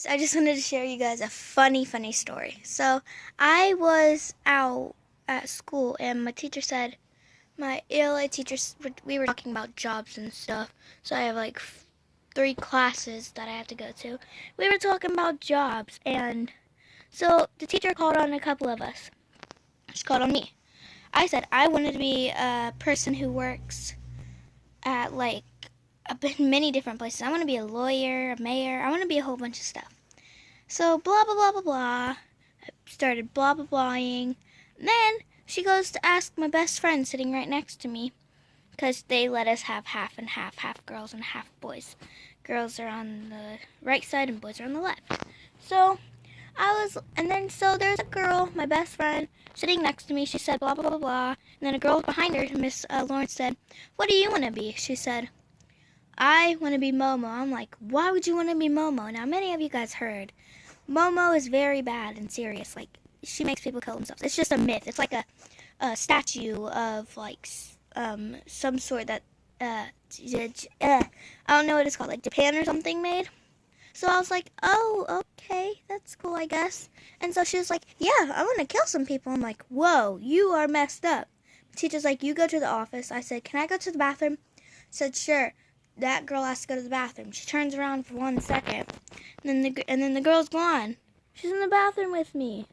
I just wanted to share you guys a funny story. So I was out at school and my teacher said, my ELA teachers, we were talking about jobs and stuff. So I have like three classes that I have to go to. We were talking about jobs, and so the teacher called on a couple of us. She called on me. I said I wanted to be a person who works at like many different places. I want to be a lawyer, a mayor. I want to be a whole bunch of stuff. So blah blah blah blah blah. I started blah blah blahing. And then she goes to ask my best friend sitting right next to me, because they let us have half and half girls and half boys. Girls are on the right side and boys are on the left. So so there's a girl, my best friend, sitting next to me. She said blah blah blah blah. And then a girl behind her, Miss Lawrence, said, "What do you want to be?" She said, "I want to be Momo." I'm like, "Why would you want to be Momo?" Now, many of you guys heard Momo is very bad and serious. Like, she makes people kill themselves. It's just a myth. It's like a statue of like some sort that I don't know what it's called, like Japan or something made. So I was like, "Oh, okay, that's cool, I guess." And so she was like, "Yeah, I want to kill some people." I'm like, "Whoa, you are messed up." The teacher's like, "You go to the office." I said, "Can I go to the bathroom?" Said, "Sure." That girl has to go to the bathroom. She turns around for 1 second, and then the girl's gone. She's in the bathroom with me.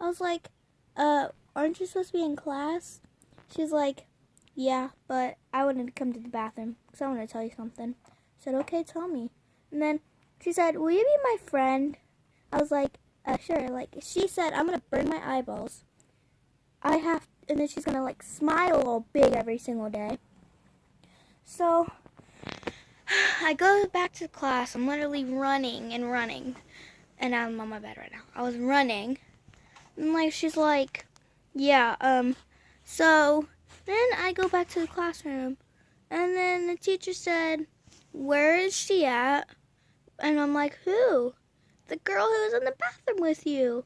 I was like, aren't you supposed to be in class?" She's like, "Yeah, but I wanted to come to the bathroom because I want to tell you something." I said, "Okay, tell me." And then she said, "Will you be my friend?" I was like, "Sure." Like, she said, "I'm gonna burn my eyeballs. And then she's gonna like smile all big every single day." So I go back to class. I'm literally running and running, and I'm on my bed right now. I was running, and like she's like, "Yeah, so then I go back to the classroom, and then the teacher said, 'Where is she at?' And I'm like, 'Who?' 'The girl who was in the bathroom with you.'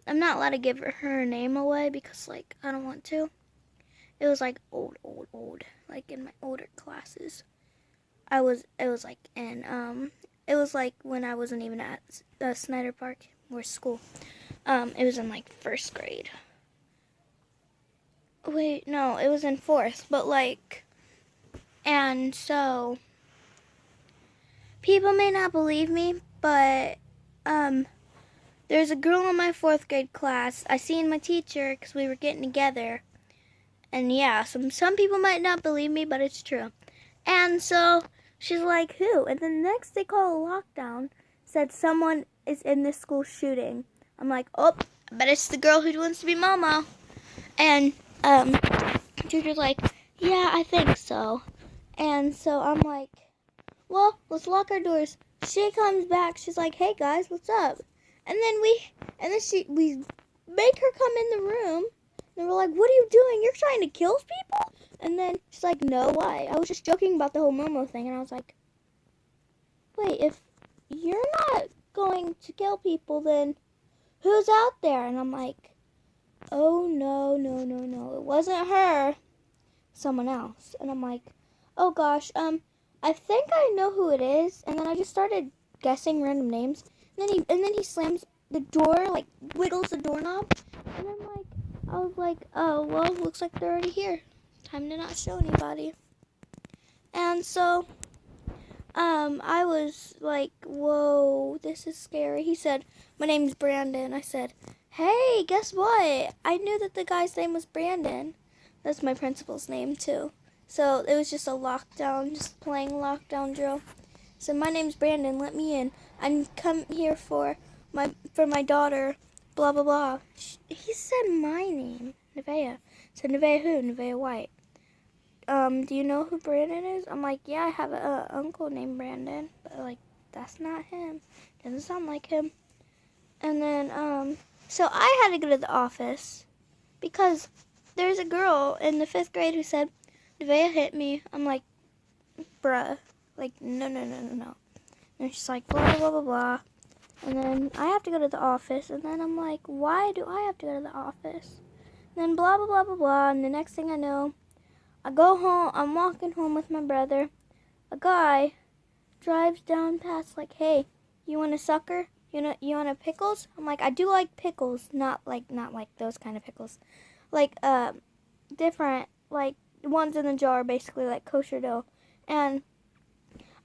I'm not allowed to give her name away because like I don't want to. It was like old, like in my older classes. It was like it was like when I wasn't even at Snyder Park or school. It was in like first grade. Wait, no, it was in fourth, but like, and so people may not believe me, but there's a girl in my fourth grade class. I seen my teacher because we were getting together, and yeah, some people might not believe me, but it's true. And so she's like, "Who?" And then next they call a lockdown, said someone is in this school shooting. I'm like, "Oh, I bet it's the girl who wants to be Momo." And teacher's like, "Yeah, I think so." And so I'm like, "Well, let's lock our doors." She comes back. She's like, "Hey guys, what's up?" And then we make her come in the room. And we're like, "What are you doing? You're trying to kill people?" And then she's like, "No, why? I was just joking about the whole Momo thing." And I was like, "Wait, if you're not going to kill people, then who's out there?" And I'm like, "Oh, no, no, no, no. It wasn't her. Someone else." And I'm like, "Oh gosh, I think I know who it is." And then I just started guessing random names. And then he slams the door, like wiggles the doorknob. And I'm like, I was like, "Oh well, looks like they're already here. Time to not show anybody." And so I was like, "Whoa, this is scary." He said, "My name's Brandon." I said, "Hey, guess what? I knew that the guy's name was Brandon." That's my principal's name too. So it was just a lockdown, just playing lockdown drill. So my name's Brandon. Let me in. I'm come here for my daughter. Blah blah blah. He said my name, Nevaeh. So Nevaeh who? Nevaeh White. Do you know who Brandon is? I'm like, "Yeah, I have a uncle named Brandon," but like, that's not him. Doesn't sound like him. And then, so I had to go to the office because there's a girl in the fifth grade who said, "Nevaeh hit me." I'm like, "Bruh, like, no, no, no, no, no." And she's like, blah, blah, blah, blah, blah. And then I have to go to the office. And then I'm like, "Why do I have to go to the office?" And then blah, blah, blah, blah, blah. And the next thing I know, I go home. I'm walking home with my brother. A guy drives down past like, "Hey, you want a sucker? You want a pickles? I'm like, I do like pickles, not like those kind of pickles. Like different, like ones in the jar, basically like kosher dough. And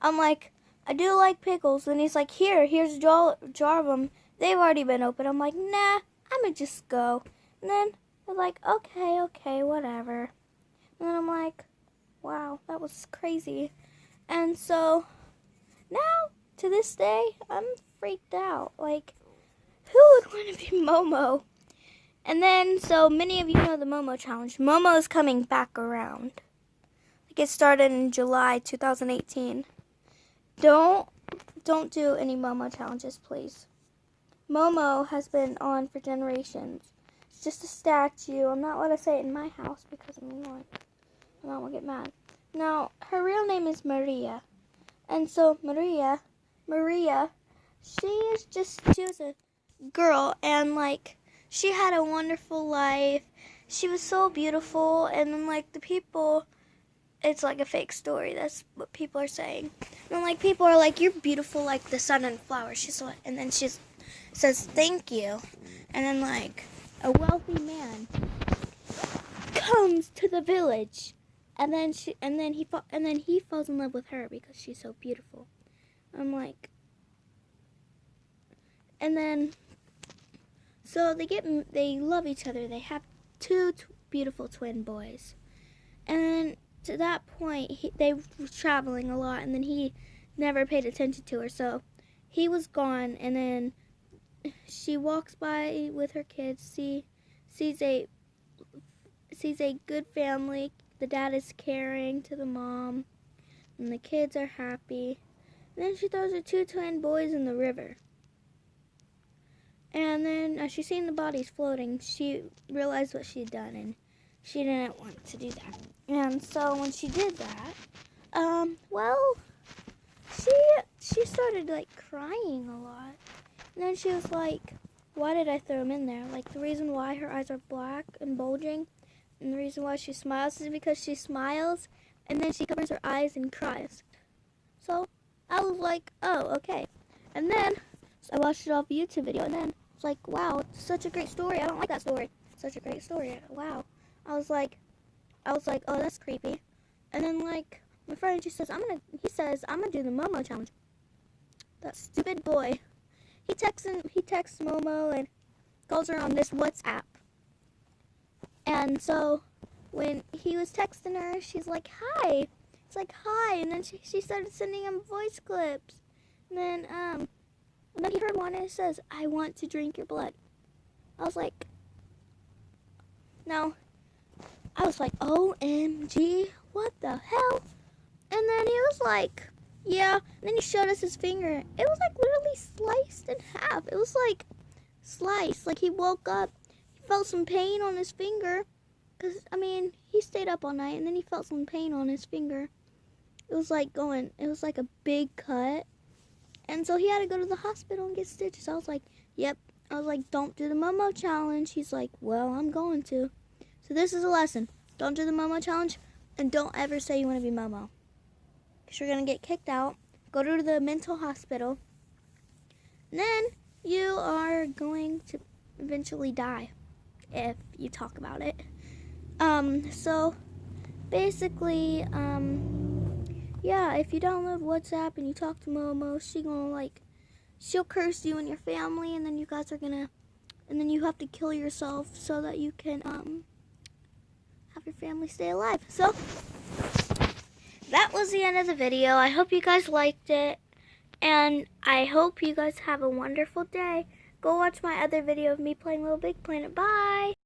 I'm like, I do like pickles. And he's like, here's a jar of them. They've already been opened. I'm like, nah, I'ma just go. And then they're like, okay, whatever. And then I'm like, wow, that was crazy. And so now, to this day, I'm freaked out. Like, who would want to be Momo? And then, so many of you know the Momo challenge. Momo is coming back around. Like, it started in July 2018. Don't do any Momo challenges, please. Momo has been on for generations. It's just a statue. I'm not allowed to say it in my house because my mom will get mad. Now, her real name is Maria. And so Maria, she was a girl, and like, she had a wonderful life. She was so beautiful, and then like the people, it's like a fake story. That's what people are saying. And like, people are like, you're beautiful like the sun and flowers. And then she says thank you, and then like a wealthy man comes to the village, and then he falls in love with her because she's so beautiful. I'm like, and then so they love each other. They have two beautiful twin boys, and then to that point they were traveling a lot, and then he never paid attention to her, so he was gone. And then she walks by with her kids, sees a good family. The dad is caring to the mom, and the kids are happy. And then she throws her two twin boys in the river. And then as she's seeing the bodies floating, she realized what she'd done, and she didn't want to do that. And so when she did that, she started like crying a lot. And then she was like, why did I throw him in there? Like, the reason why her eyes are black and bulging, and the reason why she smiles is because she smiles, and then she covers her eyes and cries. So I was like, oh, okay. And then so I watched it off a YouTube video, and then it's like, wow, it's such a great story. I don't like that story. Such a great story. Wow. I was like, oh, that's creepy. And then like my friend, he says, I'm gonna do the Momo challenge. That stupid boy. He texts Momo and calls her on this WhatsApp. And so when he was texting her, she's like, hi. It's like, hi. And then she started sending him voice clips. And then he heard one, and it says, I want to drink your blood. I was like, OMG, what the hell? And then he was like, yeah. And then he showed us his finger. It was like literally sliced in half. It was like sliced. Like, he woke up, he felt some pain on his finger. Because, I mean, he stayed up all night, and then he felt some pain on his finger. It was like a big cut. And so he had to go to the hospital and get stitches. I was like, yep. I was like, don't do the Momo challenge. He's like, well, I'm going to. So this is a lesson. Don't do the Momo challenge, and don't ever say you want to be Momo. Because you're going to get kicked out, go to the mental hospital, and then you are going to eventually die if you talk about it. So basically, yeah, if you download WhatsApp and you talk to Momo, she'll curse you and your family, and then you have to kill yourself so that you can, have your family stay alive. So that was the end of the video. I hope you guys liked it, and I hope you guys have a wonderful day. Go watch my other video of me playing Little Big Planet. Bye!